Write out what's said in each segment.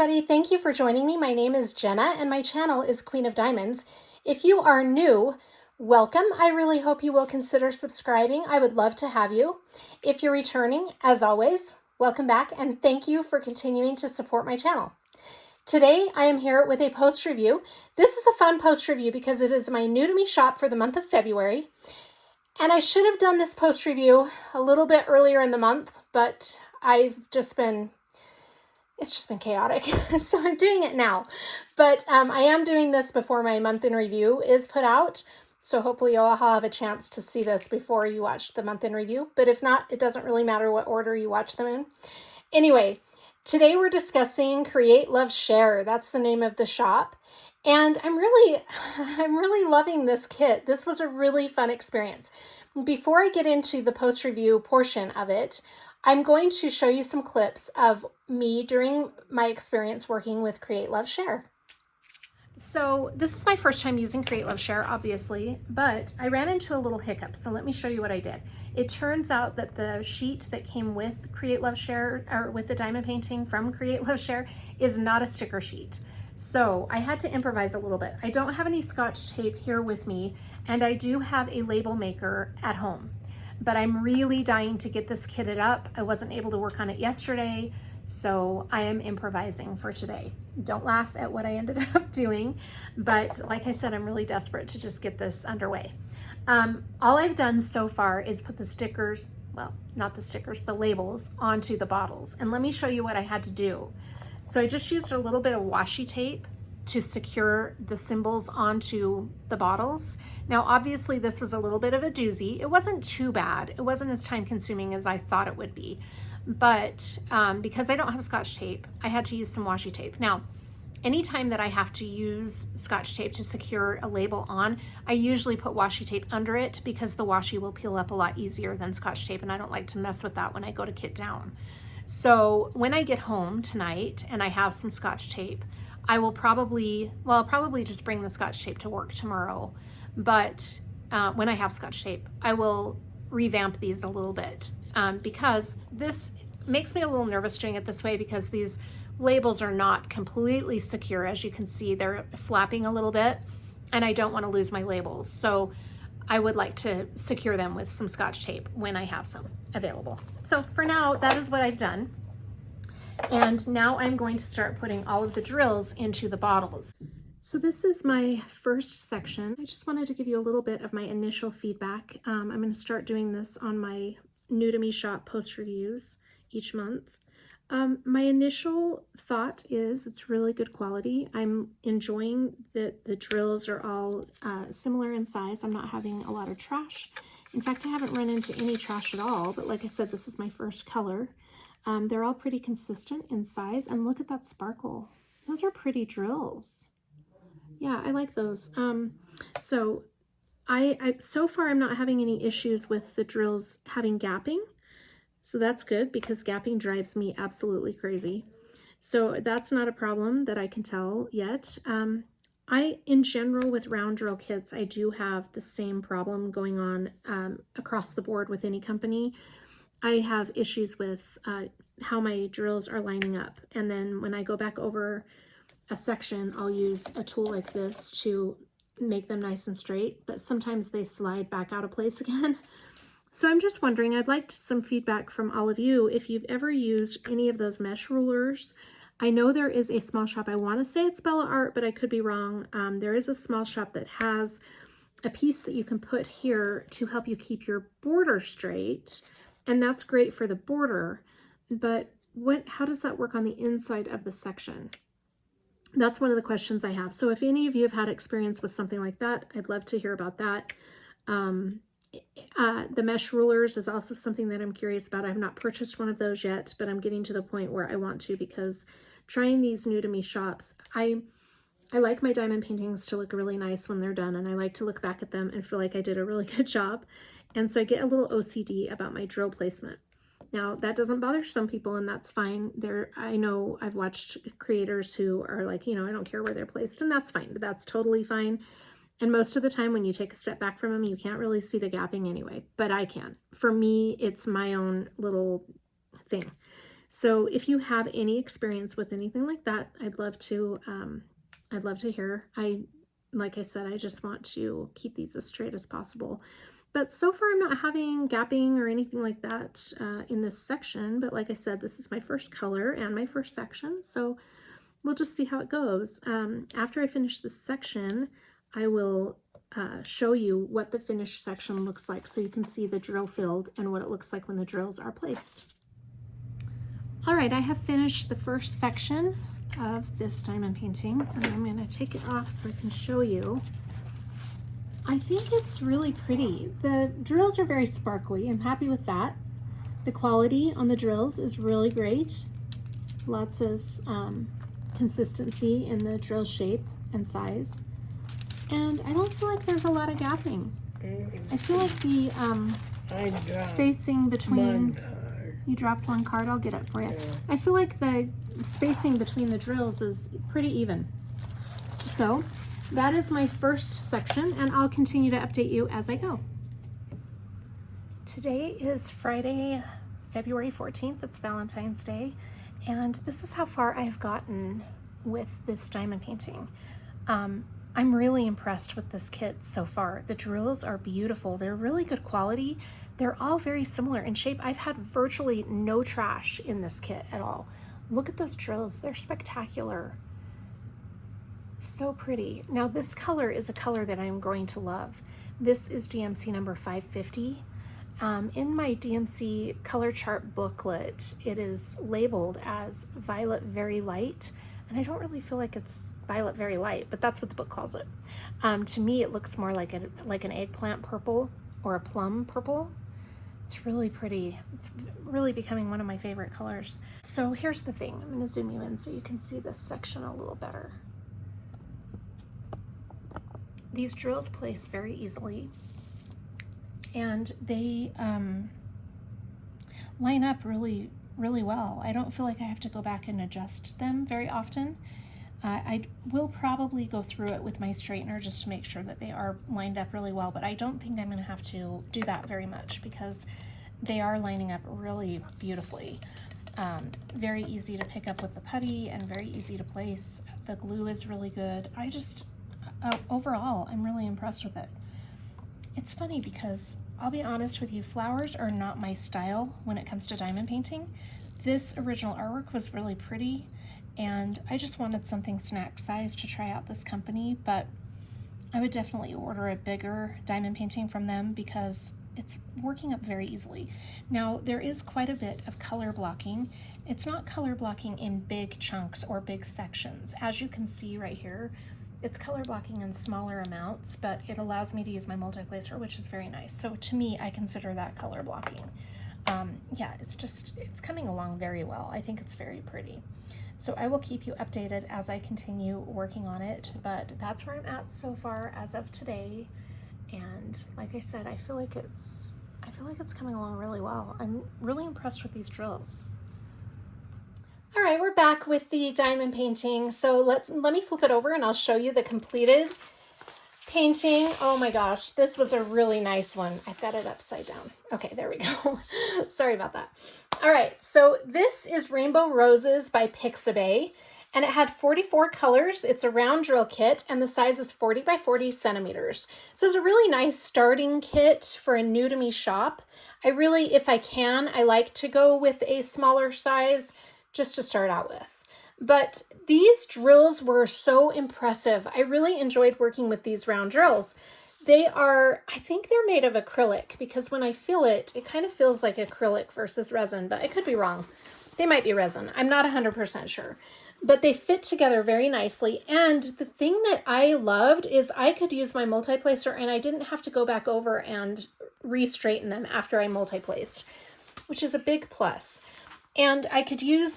everybody. Thank you for joining me. My name is Jenna and my channel is Queen of Diamonds. If you are new, welcome. I really hope you will consider subscribing. I would love to have you. If you're returning, as always, welcome back and thank you for continuing to support my channel. Today, I am here with a post review. This is a fun post review because it is my new to me shop for the month of February. And I should have done this post review a little bit earlier in the month, but it's just been chaotic. So I'm doing it now. But I am doing this before my month in review is put out. So hopefully you'll all have a chance to see this before you watch the month in review. But if not, it doesn't really matter what order you watch them in. Anyway, today we're discussing Create, Love, Share. That's the name of the shop. And I'm really loving this kit. This was a really fun experience. Before I get into the post review portion of it, I'm going to show you some clips of me during my experience working with Create, Love, Share. So this is my first time using Create, Love, Share, obviously, but I ran into a little hiccup. So let me show you what I did. It turns out that the sheet that came with Create, Love, Share, or with the diamond painting from Create, Love, Share, is not a sticker sheet. So I had to improvise a little bit. I don't have any Scotch tape here with me, and I do have a label maker at home. But I'm really dying to get this kitted up. I wasn't able to work on it yesterday, so I am improvising for today. Don't laugh at what I ended up doing, but like I said, I'm really desperate to just get this underway. All I've done so far is put the stickers, well, not the stickers, the labels onto the bottles. And let me show you what I had to do. So I just used a little bit of washi tape to secure the symbols onto the bottles. Now, obviously this was a little bit of a doozy. It wasn't too bad. It wasn't as time consuming as I thought it would be. But because I don't have Scotch tape, I had to use some washi tape. Now, anytime that I have to use Scotch tape to secure a label on, I usually put washi tape under it because the washi will peel up a lot easier than Scotch tape, and I don't like to mess with that when I go to kit down. So when I get home tonight and I have some Scotch tape, I'll probably just bring the Scotch tape to work tomorrow. But when I have Scotch tape, I will revamp these a little bit because this makes me a little nervous doing it this way because these labels are not completely secure. As you can see, they're flapping a little bit and I don't want to lose my labels. So I would like to secure them with some Scotch tape when I have some available. So for now, that is what I've done. And now I'm going to start putting all of the drills into the bottles. So this is my first section. I just wanted to give you a little bit of my initial feedback. I'm going to start doing this on my new to me shop post reviews each month. My initial thought is it's really good quality. I'm enjoying that the drills are all similar in size. I'm not having a lot of trash. In fact, I haven't run into any trash at all, but like I said, this is my first color. They're all pretty consistent in size, and look at that sparkle. Those are pretty drills. Yeah, I like those. So so far I'm not having any issues with the drills having gapping. So that's good because gapping drives me absolutely crazy. So that's not a problem that I can tell yet. In general, with round drill kits, I do have the same problem going on across the board with any company. I have issues with how my drills are lining up. And then when I go back over a section, I'll use a tool like this to make them nice and straight, but sometimes they slide back out of place again. So I'm just wondering, I'd like some feedback from all of you if you've ever used any of those mesh rulers. I know there is a small shop, I want to say it's Bella Art, but I could be wrong. There is a small shop that has a piece that you can put here to help you keep your border straight, and that's great for the border, but how does that work on the inside of the section? That's one of the questions I have. So if any of you have had experience with something like that, I'd love to hear about that. The mesh rulers is also something that I'm curious about. I have not purchased one of those yet, but I'm getting to the point where I want to because trying these new to me shops, I like my diamond paintings to look really nice when they're done, and I like to look back at them and feel like I did a really good job. And so I get a little OCD about my drill placement. Now, that doesn't bother some people, and that's fine. I know I've watched creators who are like, I don't care where they're placed, and that's fine. That's totally fine. And most of the time when you take a step back from them, you can't really see the gapping anyway, but I can. For me, it's my own little thing. So if you have any experience with anything like that, I'd love to hear. Like I said, I just want to keep these as straight as possible. But so far I'm not having gapping or anything like that in this section. But like I said, this is my first color and my first section. So we'll just see how it goes. After I finish this section, I will show you what the finished section looks like so you can see the drill field and what it looks like when the drills are placed. All right, I have finished the first section of this diamond painting, and I'm going to take it off so I can show you. I think it's really pretty. The drills are very sparkly. I'm happy with that. The quality on the drills is really great. Lots of consistency in the drill shape and size. And I don't feel like there's a lot of gapping. I feel like the spacing between... You dropped one card, I'll get it for you. Yeah. I feel like the spacing between the drills is pretty even. So that is my first section, and I'll continue to update you as I go. Today is Friday, February 14th. It's Valentine's Day, and this is how far I've gotten with this diamond painting. I'm really impressed with this kit so far. The drills are beautiful. They're really good quality. They're all very similar in shape. I've had virtually no trash in this kit at all. Look at those drills. They're spectacular. So pretty. Now this color is a color that I'm going to love. This is DMC number 550. In my DMC color chart booklet, it is labeled as Violet Very Light, and I don't really feel like it's Violet Very Light, but that's what the book calls it. To me, it looks more like an eggplant purple or a plum purple. It's really pretty. It's really becoming one of my favorite colors. So here's the thing. I'm going to zoom you in so you can see this section a little better. These drills place very easily, and they line up really, really well. I don't feel like I have to go back and adjust them very often. I will probably go through it with my straightener just to make sure that they are lined up really well, but I don't think I'm going to have to do that very much because they are lining up really beautifully. Very easy to pick up with the putty and very easy to place. The glue is really good. Overall, I'm really impressed with it. It's funny because I'll be honest with you, flowers are not my style when it comes to diamond painting. This original artwork was really pretty, and I just wanted something snack size to try out this company, but I would definitely order a bigger diamond painting from them because it's working up very easily. Now, there is quite a bit of color blocking. It's not color blocking in big chunks or big sections. As you can see right here, it's color blocking in smaller amounts, but it allows me to use my multi-placer, which is very nice. So to me, I consider that color blocking. Yeah, it's coming along very well. I think it's very pretty. So I will keep you updated as I continue working on it, but that's where I'm at so far as of today. And like I said, I feel like it's coming along really well. I'm really impressed with these drills. All right, we're back with the diamond painting. So let me flip it over and I'll show you the completed painting. Oh my gosh, this was a really nice one. I've got it upside down. Okay, there we go. Sorry about that. All right, so this is Rainbow Roses by Pixabay, and it had 44 colors. It's a round drill kit, and the size is 40 by 40 centimeters. So it's a really nice starting kit for a new to me shop. I really, if I can, I like to go with a smaller size just to start out with. But these drills were so impressive. I really enjoyed working with these round drills. I think they're made of acrylic because when I feel it, it kind of feels like acrylic versus resin, but I could be wrong. They might be resin. I'm not 100% sure. But they fit together very nicely. And the thing that I loved is I could use my multi-placer and I didn't have to go back over and re-straighten them after I multi-placed, which is a big plus. And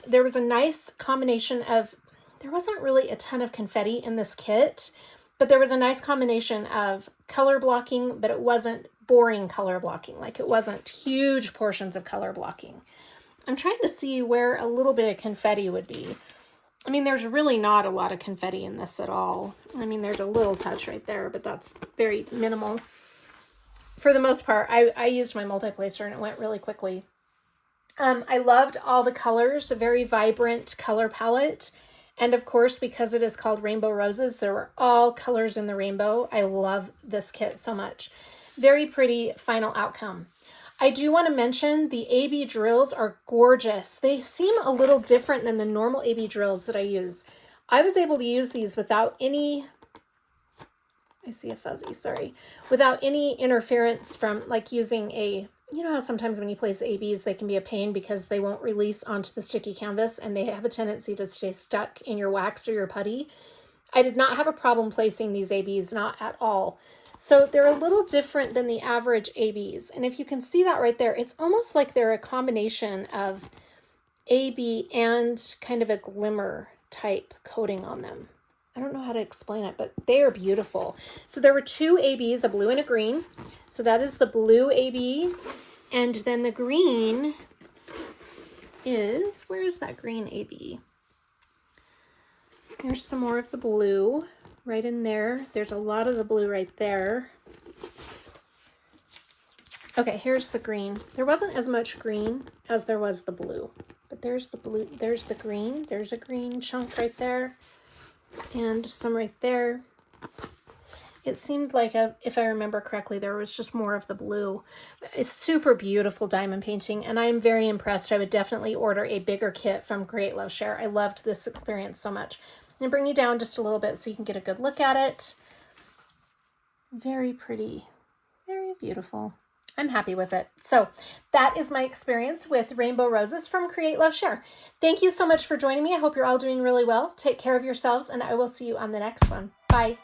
there was a nice combination of, there wasn't really a ton of confetti in this kit, but there was a nice combination of color blocking, but it wasn't boring color blocking. Like it wasn't huge portions of color blocking. I'm trying to see where a little bit of confetti would be. I mean, there's really not a lot of confetti in this at all. I mean, there's a little touch right there, but that's very minimal. For the most part, I used my multi-placer and it went really quickly. I loved all the colors, a very vibrant color palette. And of course, because it is called Rainbow Roses, there were all colors in the rainbow. I love this kit so much. Very pretty final outcome. I do want to mention the AB drills are gorgeous. They seem a little different than the normal AB drills that I use. I was able to use these without any, I see a fuzzy, sorry, without any interference from like using a, you know how sometimes when you place ABs, they can be a pain because they won't release onto the sticky canvas and they have a tendency to stay stuck in your wax or your putty. I did not have a problem placing these ABs, not at all. So they're a little different than the average ABs. And if you can see that right there, it's almost like they're a combination of AB and kind of a glimmer type coating on them. I don't know how to explain it, but they are beautiful. So there were two ABs, a blue and a green. So that is the blue AB. And then the green is, where is that green AB? There's some more of the blue right in there. There's a lot of the blue right there. Okay, here's the green. There wasn't as much green as there was the blue, but there's the blue, there's the green. There's a green chunk right there and some right there. It seemed like, if I remember correctly, there was just more of the blue. It's super beautiful diamond painting, and I'm very impressed. I would definitely order a bigger kit from Create Love Share. I loved this experience so much. I'm going to bring you down just a little bit so you can get a good look at it. Very pretty, very beautiful. I'm happy with it. So that is my experience with Rainbow Roses from Create Love Share. Thank you so much for joining me. I hope you're all doing really well. Take care of yourselves, and I will see you on the next one. Bye.